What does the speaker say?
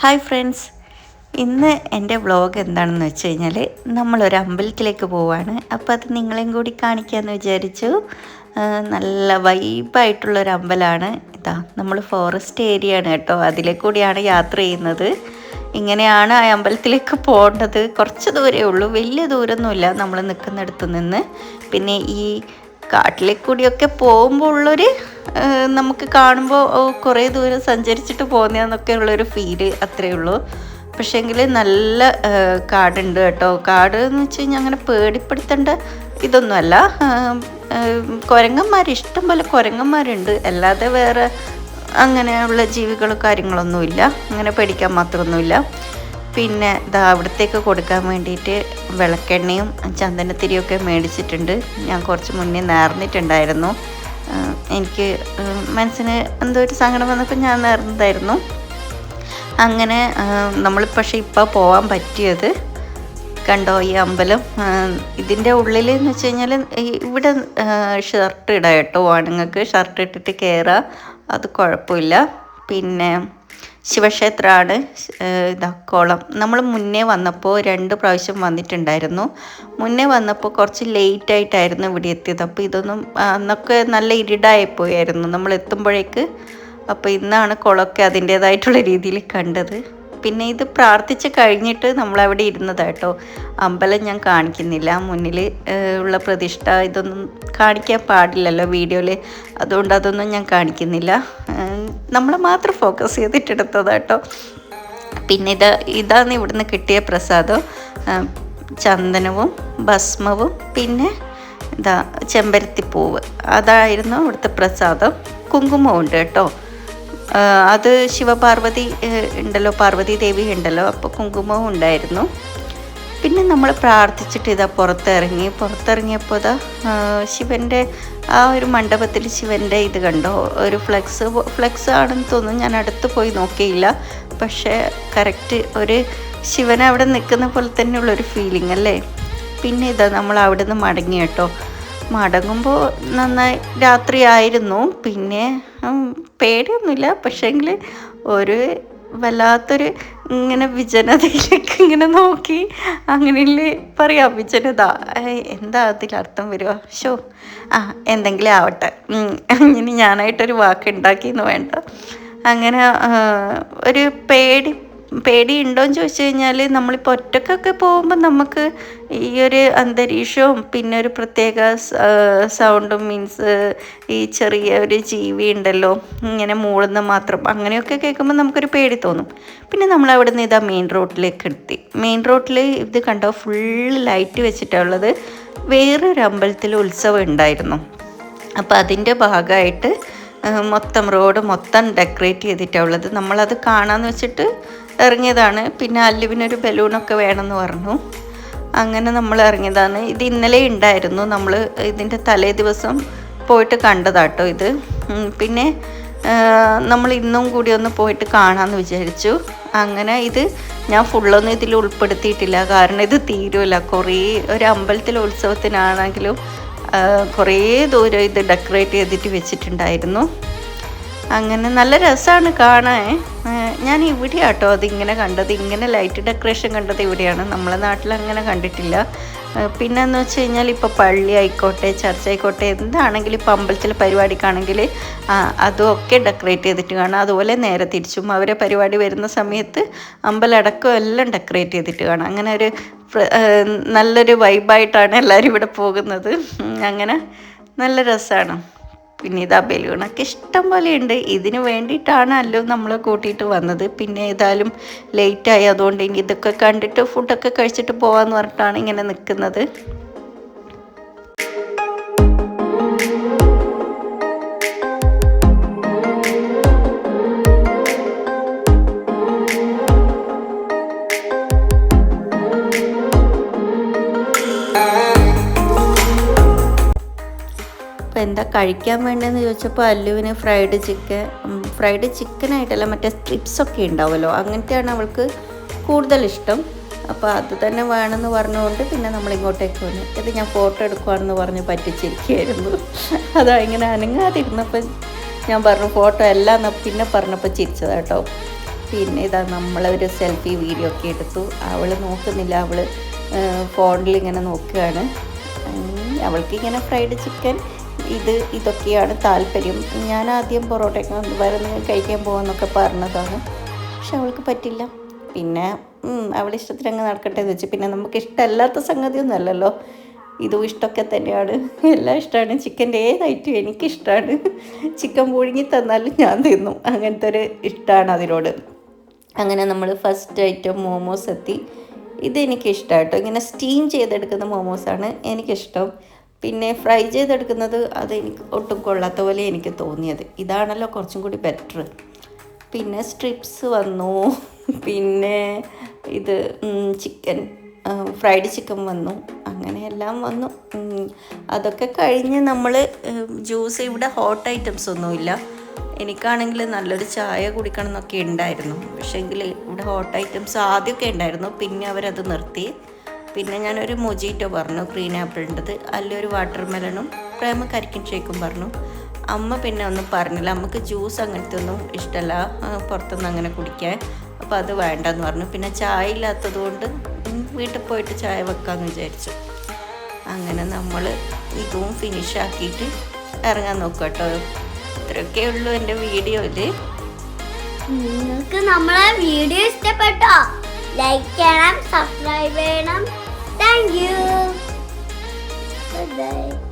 Hi friends, ഇന്ന് എൻ്റെ vlog എന്താണെന്ന് വെച്ച് കഴിഞ്ഞാൽ നമ്മളൊരു അമ്പലത്തിലേക്ക് പോവാണ്. അപ്പോൾ അത് നിങ്ങളെയും കൂടി കാണിക്കാമെന്ന് വിചാരിച്ചു. നല്ല വൈബായിട്ടുള്ളൊരു അമ്പലമാണ്. ഇതാ നമ്മൾ ഫോറസ്റ്റ് ഏരിയ ആണ് കേട്ടോ, അതിലെ കൂടിയാണ് യാത്ര ചെയ്യുന്നത്. ഇങ്ങനെയാണ് ആ അമ്പലത്തിലേക്ക് പോകേണ്ടത്. കുറച്ച് ദൂരമേ ഉള്ളൂ, വലിയ ദൂരമൊന്നുമില്ല നമ്മൾ നിൽക്കുന്നിടത്ത് നിന്ന്. പിന്നെ ഈ കാട്ടിലെ കൂടിയൊക്കെ പോകുമ്പോൾ ഉള്ളൊരു നമുക്ക് കാണുമ്പോൾ കുറേ ദൂരം സഞ്ചരിച്ചിട്ട് പോകുന്നതെന്നൊക്കെ ഉള്ളൊരു ഫീല് അത്രയേ ഉള്ളൂ. പക്ഷേങ്കിൽ നല്ല കാടുണ്ട് കേട്ടോ. കാട് എന്ന് വെച്ച് കഴിഞ്ഞാൽ അങ്ങനെ പേടിപ്പെടുത്തേണ്ട ഇതൊന്നുമല്ല. കുരങ്ങന്മാർ ഇഷ്ടം പോലെ കുരങ്ങന്മാരുണ്ട്, അല്ലാതെ വേറെ അങ്ങനെയുള്ള ജീവികളും കാര്യങ്ങളൊന്നുമില്ല. അങ്ങനെ പേടിക്കാൻ മാത്രമൊന്നുമില്ല. പിന്നെ ഇതാ അവിടത്തേക്ക് കൊടുക്കാൻ വേണ്ടിയിട്ട് വിളക്കെണ്ണയും ചന്ദനത്തിരിയൊക്കെ മേടിച്ചിട്ടുണ്ട്. ഞാൻ കുറച്ച് മുന്നേ നേർന്നിട്ടുണ്ടായിരുന്നു. എനിക്ക് മനസ്സിന് എന്തോ ഒരു സങ്കടം വന്നപ്പോൾ ഞാൻ നേർന്നതായിരുന്നു. അങ്ങനെ നമ്മൾ പക്ഷേ ഇപ്പോൾ പോകാൻ പറ്റിയത് കണ്ടോ ഈ അമ്പലം. ഇതിൻ്റെ ഉള്ളിൽ എന്ന് വെച്ച് കഴിഞ്ഞാൽ ഇവിടെ ഷർട്ട് ഇടാം കേട്ടോ, ആണുങ്ങൾക്ക് ഷർട്ട് ഇട്ടിട്ട് കയറാം, അത് കുഴപ്പമില്ല. പിന്നെ ശിവക്ഷേത്രമാണ്. ഇതാ കുളം. നമ്മൾ മുന്നേ വന്നപ്പോൾ 2 പ്രാവശ്യം വന്നിട്ടുണ്ടായിരുന്നു. മുന്നേ വന്നപ്പോൾ കുറച്ച് ലേറ്റായിട്ടായിരുന്നു ഇവിടെ എത്തിയത്. അപ്പോൾ ഇതൊന്നും അന്നൊക്കെ നല്ല ഇരുടായിപ്പോയായിരുന്നു നമ്മൾ എത്തുമ്പോഴേക്ക്. അപ്പോൾ ഇന്നാണ് കുളമൊക്കെ അതിൻ്റേതായിട്ടുള്ള രീതിയിൽ കണ്ടത്. പിന്നെ ഇത് പ്രാർത്ഥിച്ച് കഴിഞ്ഞിട്ട് നമ്മളവിടെ ഇരുന്നതാട്ടോ. അമ്പലം ഞാൻ കാണിക്കുന്നില്ല, മുന്നിൽ ഉള്ള പ്രതിഷ്ഠ ഇതൊന്നും കാണിക്കാൻ പാടില്ലല്ലോ വീഡിയോയിൽ, അതുകൊണ്ട് അതൊന്നും ഞാൻ കാണിക്കുന്നില്ല. നമ്മൾ മാത്രം ഫോക്കസ് ചെയ്തിട്ടെടുത്തതാട്ടോ. പിന്നെ ഇതാണ് ഇവിടുന്ന് കിട്ടിയ പ്രസാദം. ചന്ദനവും ഭസ്മവും പിന്നെ ഇതാ ചെമ്പരത്തിപ്പൂവ്, അതായിരുന്നു ഇവിടുത്തെ പ്രസാദം. കുങ്കുമവും ഉണ്ട് കേട്ടോ. അത് ശിവപാർവതി ഉണ്ടല്ലോ, പാർവതി ദേവി ഉണ്ടല്ലോ, അപ്പോൾ കുങ്കുമവും ഉണ്ടായിരുന്നു. പിന്നെ നമ്മൾ പ്രാർത്ഥിച്ചിട്ട് ഇതാ പുറത്തിറങ്ങിയപ്പോൾ ഇതാ ശിവൻ്റെ ആ ഒരു മണ്ഡപത്തിൽ ശിവൻ്റെ ഇത് കണ്ടോ, ഒരു ഫ്ലെക്സ് ആണെന്ന് തോന്നുന്നു. ഞാൻ അടുത്ത് പോയി നോക്കിയില്ല, പക്ഷേ കറക്റ്റ് ഒരു ശിവൻ അവിടെ നിൽക്കുന്ന പോലെ തന്നെയുള്ളൊരു ഫീലിംഗ് അല്ലേ. പിന്നെ ഇതാ നമ്മൾ അവിടെ നിന്ന് മടങ്ങി കേട്ടോ. മടങ്ങുമ്പോൾ നന്നായി രാത്രിയായിരുന്നു. പിന്നെ പേടിയൊന്നുമില്ല, പക്ഷേങ്കിൽ ഒരു വല്ലാത്തൊരു ഇങ്ങനെ വിജനതയിലേക്ക് ഇങ്ങനെ നോക്കി, അങ്ങനെയല്ലേ പറയാം വിജനത, എന്താ അതിലർത്ഥം വരുക? എന്തെങ്കിലും ആവട്ടെ, ഇനി ഞാനായിട്ടൊരു വാക്ക് ഉണ്ടാക്കിയെന്ന് വേണ്ട. അങ്ങനെ ഒരു പേടി ഉണ്ടോയെന്ന് ചോദിച്ചു കഴിഞ്ഞാൽ, നമ്മളിപ്പോൾ ഒറ്റക്കൊക്കെ പോകുമ്പോൾ നമുക്ക് ഈ ഒരു അന്തരീക്ഷവും പിന്നെ ഒരു പ്രത്യേക സൗണ്ടും, മീൻസ് ഈ ചെറിയ ഒരു ജീവി ഉണ്ടല്ലോ ഇങ്ങനെ മൂളുന്ന മാത്രം, അങ്ങനെയൊക്കെ കേൾക്കുമ്പോൾ നമുക്കൊരു പേടി തോന്നും. പിന്നെ നമ്മൾ അവിടെ നിന്ന് ഇതാ മെയിൻ റോഡിലേക്ക് എത്തി. മെയിൻ റോഡിൽ ഇത് കണ്ടോ, ഫുൾ ലൈറ്റ് വെച്ചിട്ടാണ് ഉള്ളത്. വേറൊരു അമ്പലത്തിൽ ഉത്സവം ഉണ്ടായിരുന്നു. അപ്പോൾ അതിൻ്റെ ഭാഗമായിട്ട് റോഡ് മൊത്തം ഡെക്കറേറ്റ് ചെയ്തിട്ടാണ് ഉള്ളത്. നമ്മളത് കാണാമെന്ന് വെച്ചിട്ട് ഇറങ്ങിയതാണ്. പിന്നെ അല്ലുവിനൊരു ബലൂണൊക്കെ വേണമെന്ന് പറഞ്ഞു, അങ്ങനെ നമ്മൾ ഇറങ്ങിയതാണ്. ഇത് ഇന്നലെ ഉണ്ടായിരുന്നു, നമ്മൾ ഇതിൻ്റെ തലേ ദിവസം പോയിട്ട് കണ്ടതാട്ടോ ഇത്. പിന്നെ നമ്മൾ ഇന്നും കൂടി ഒന്ന് പോയിട്ട് കാണാമെന്ന് വിചാരിച്ചു. അങ്ങനെ ഇത് ഞാൻ ഫുള്ളൊന്നും ഇതിൽ ഉൾപ്പെടുത്തിയിട്ടില്ല, കാരണം ഇത് തീരുമല്ല. കുറേ ഒരു അമ്പലത്തിലെ ഉത്സവത്തിനാണെങ്കിലും കുറേ ദൂരം ഇത് ഡെക്കറേറ്റ് ചെയ്തിട്ട് വെച്ചിട്ടുണ്ടായിരുന്നു. അങ്ങനെ നല്ല രസമാണ് കാണാൻ. ഞാൻ ഇവിടെയാട്ടോ അതിങ്ങനെ കണ്ടത്, ഇങ്ങനെ ലൈറ്റ് ഡെക്കറേഷൻ കണ്ടത് ഇവിടെയാണ്. നമ്മളെ നാട്ടിൽ അങ്ങനെ കണ്ടിട്ടില്ല. പിന്നെ എന്ന് വെച്ച് കഴിഞ്ഞാൽ ഇപ്പോൾ പള്ളി ആയിക്കോട്ടെ, ചർച്ച ആയിക്കോട്ടെ, എന്താണെങ്കിലും ഇപ്പോൾ അമ്പലത്തിലെ പരിപാടിക്കാണെങ്കിൽ അതുമൊക്കെ ഡെക്കറേറ്റ് ചെയ്തിട്ട് കാണാം. അതുപോലെ നേരെ തിരിച്ചും അവരെ പരിപാടി വരുന്ന സമയത്ത് അമ്പലടക്കം എല്ലാം ഡെക്കറേറ്റ് ചെയ്തിട്ട് കാണാം. അങ്ങനെ ഒരു നല്ലൊരു വൈബായിട്ടാണ് എല്ലാവരും ഇവിടെ പോകുന്നത്. അങ്ങനെ നല്ല രസമാണ്. പിന്നെ ഇതാ ബലൂണൊക്കെ ഇഷ്ടം പോലെ ഉണ്ട്. ഇതിന് വേണ്ടിയിട്ടാണല്ലോ നമ്മൾ കൂട്ടിയിട്ട് വന്നത്. പിന്നെ ഏതായാലും ലേറ്റായി, അതുകൊണ്ട് ഇനി ഇതൊക്കെ കണ്ടിട്ട് ഫുഡൊക്കെ കഴിച്ചിട്ട് പോകാമെന്ന് പറഞ്ഞിട്ടാണ് ഇങ്ങനെ നിൽക്കുന്നത്. അപ്പോൾ എന്താ കഴിക്കാൻ വേണ്ടതെന്ന് ചോദിച്ചപ്പോൾ അല്ലുവിന് ഫ്രൈഡ് ചിക്കനായിട്ടല്ല, മറ്റേ സ്ട്രിപ്സൊക്കെ ഉണ്ടാവുമല്ലോ, അങ്ങനത്തെയാണ് അവൾക്ക് കൂടുതൽ ഇഷ്ടം. അപ്പോൾ അത് തന്നെ വേണമെന്ന് പറഞ്ഞുകൊണ്ട് പിന്നെ നമ്മളിങ്ങോട്ടേക്ക് വന്നു. ഇത് ഞാൻ ഫോട്ടോ എടുക്കുവാണെന്ന് പറഞ്ഞ് പറ്റിച്ചിരിക്കുകയായിരുന്നു. അതാ ഇങ്ങനെ അനങ്ങാതിരുന്നപ്പോൾ ഞാൻ പറഞ്ഞു ഫോട്ടോ എല്ലാം പിന്നെ പറഞ്ഞപ്പോൾ ചിരിച്ചതാട്ടോ. പിന്നെ ഇതാ നമ്മളൊരു സെൽഫി വീഡിയോ ഒക്കെ എടുത്തു. അവൾ നോക്കുന്നില്ല, അവൾ ഫോണിൽ ഇങ്ങനെ നോക്കുകയാണ്. അവൾക്കിങ്ങനെ ഫ്രൈഡ് ചിക്കൻ ഇതൊക്കെയാണ് താല്പര്യം. ഞാൻ ആദ്യം പൊറോട്ടയൊക്കെ വരുന്ന കഴിക്കാൻ പോകുമെന്നൊക്കെ പറഞ്ഞതാണ്, പക്ഷെ അവൾക്ക് പറ്റില്ല. പിന്നെ അവളുടെ ഇഷ്ടത്തിന് അങ്ങ് നടക്കട്ടെ എന്ന് വെച്ച്. പിന്നെ നമുക്ക് ഇഷ്ടമല്ലാത്ത സംഗതിയൊന്നും അല്ലല്ലോ, ഇതും ഇഷ്ടമൊക്കെ തന്നെയാണ്. എല്ലാം ഇഷ്ടമാണ്. ചിക്കൻ്റെ ഏതായിട്ടും എനിക്കിഷ്ടമാണ്. ചിക്കൻ പുഴുങ്ങി തന്നാലും ഞാൻ തിന്നും, അങ്ങനത്തെ ഒരു ഇഷ്ടമാണ് അതിനോട്. അങ്ങനെ നമ്മൾ ഫസ്റ്റ് ഐറ്റം മോമോസ് എത്തി. ഇതെനിക്കിഷ്ടമാണ് കേട്ടോ. ഇങ്ങനെ സ്റ്റീം ചെയ്തെടുക്കുന്ന മോമോസാണ് എനിക്കിഷ്ടം. പിന്നെ ഫ്രൈ ചെയ്തെടുക്കുന്നത് അത് എനിക്ക് ഒട്ടും കൊള്ളാത്ത പോലെ എനിക്ക് തോന്നിയത്. ഇതാണല്ലോ കുറച്ചും കൂടി ബെറ്റർ. പിന്നെ സ്ട്രിപ്സ് വന്നു, പിന്നെ ഇത് ചിക്കൻ ഫ്രൈഡ് ചിക്കൻ വന്നു, അങ്ങനെ എല്ലാം വന്നു. അതൊക്കെ കഴിഞ്ഞ് നമ്മൾ ജ്യൂസ്, ഇവിടെ ഹോട്ട് ഐറ്റംസ് ഒന്നുമില്ല. എനിക്കാണെങ്കിൽ നല്ലൊരു ചായ കുടിക്കണം എന്നൊക്കെ ഉണ്ടായിരുന്നു, പക്ഷേങ്കിൽ ഇവിടെ ഹോട്ട് ഐറ്റംസ് ആദ്യമൊക്കെ ഉണ്ടായിരുന്നു, പിന്നെ അവരത് നിർത്തി. പിന്നെ ഞാനൊരു മൊജീറ്റോ പറഞ്ഞു, ഗ്രീൻ ആപ്പിളിൻ്റെത്, അതിലൊരു വാട്ടർ മെലണും പ്രേമ കരിക്കിൻ ഷേക്കും പറഞ്ഞു. അമ്മ പിന്നെ ഒന്നും പറഞ്ഞില്ല, നമുക്ക് ജ്യൂസ് അങ്ങനത്തെ ഒന്നും ഇഷ്ടമല്ല പുറത്തുനിന്ന് അങ്ങനെ കുടിക്കാൻ, അപ്പോൾ അത് വേണ്ടെന്ന് പറഞ്ഞു. പിന്നെ ചായ ഇല്ലാത്തത് കൊണ്ട് വീട്ടിൽ പോയിട്ട് ചായ വെക്കാമെന്ന് വിചാരിച്ചു. അങ്ങനെ നമ്മൾ ഇതും ഫിനിഷാക്കിയിട്ട് ഇറങ്ങാൻ നോക്കുക കേട്ടോ. ഇത്രയൊക്കെ ഉള്ളൂ എൻ്റെ വീഡിയോയിൽ. നിങ്ങൾക്ക് നമ്മളെ വീഡിയോ ഇഷ്ടപ്പെട്ടോ? ലൈക്ക് ചെയ്യണം, സബ്സ്ക്രൈബ് ചെയ്യണം. Thank you. ബൈ.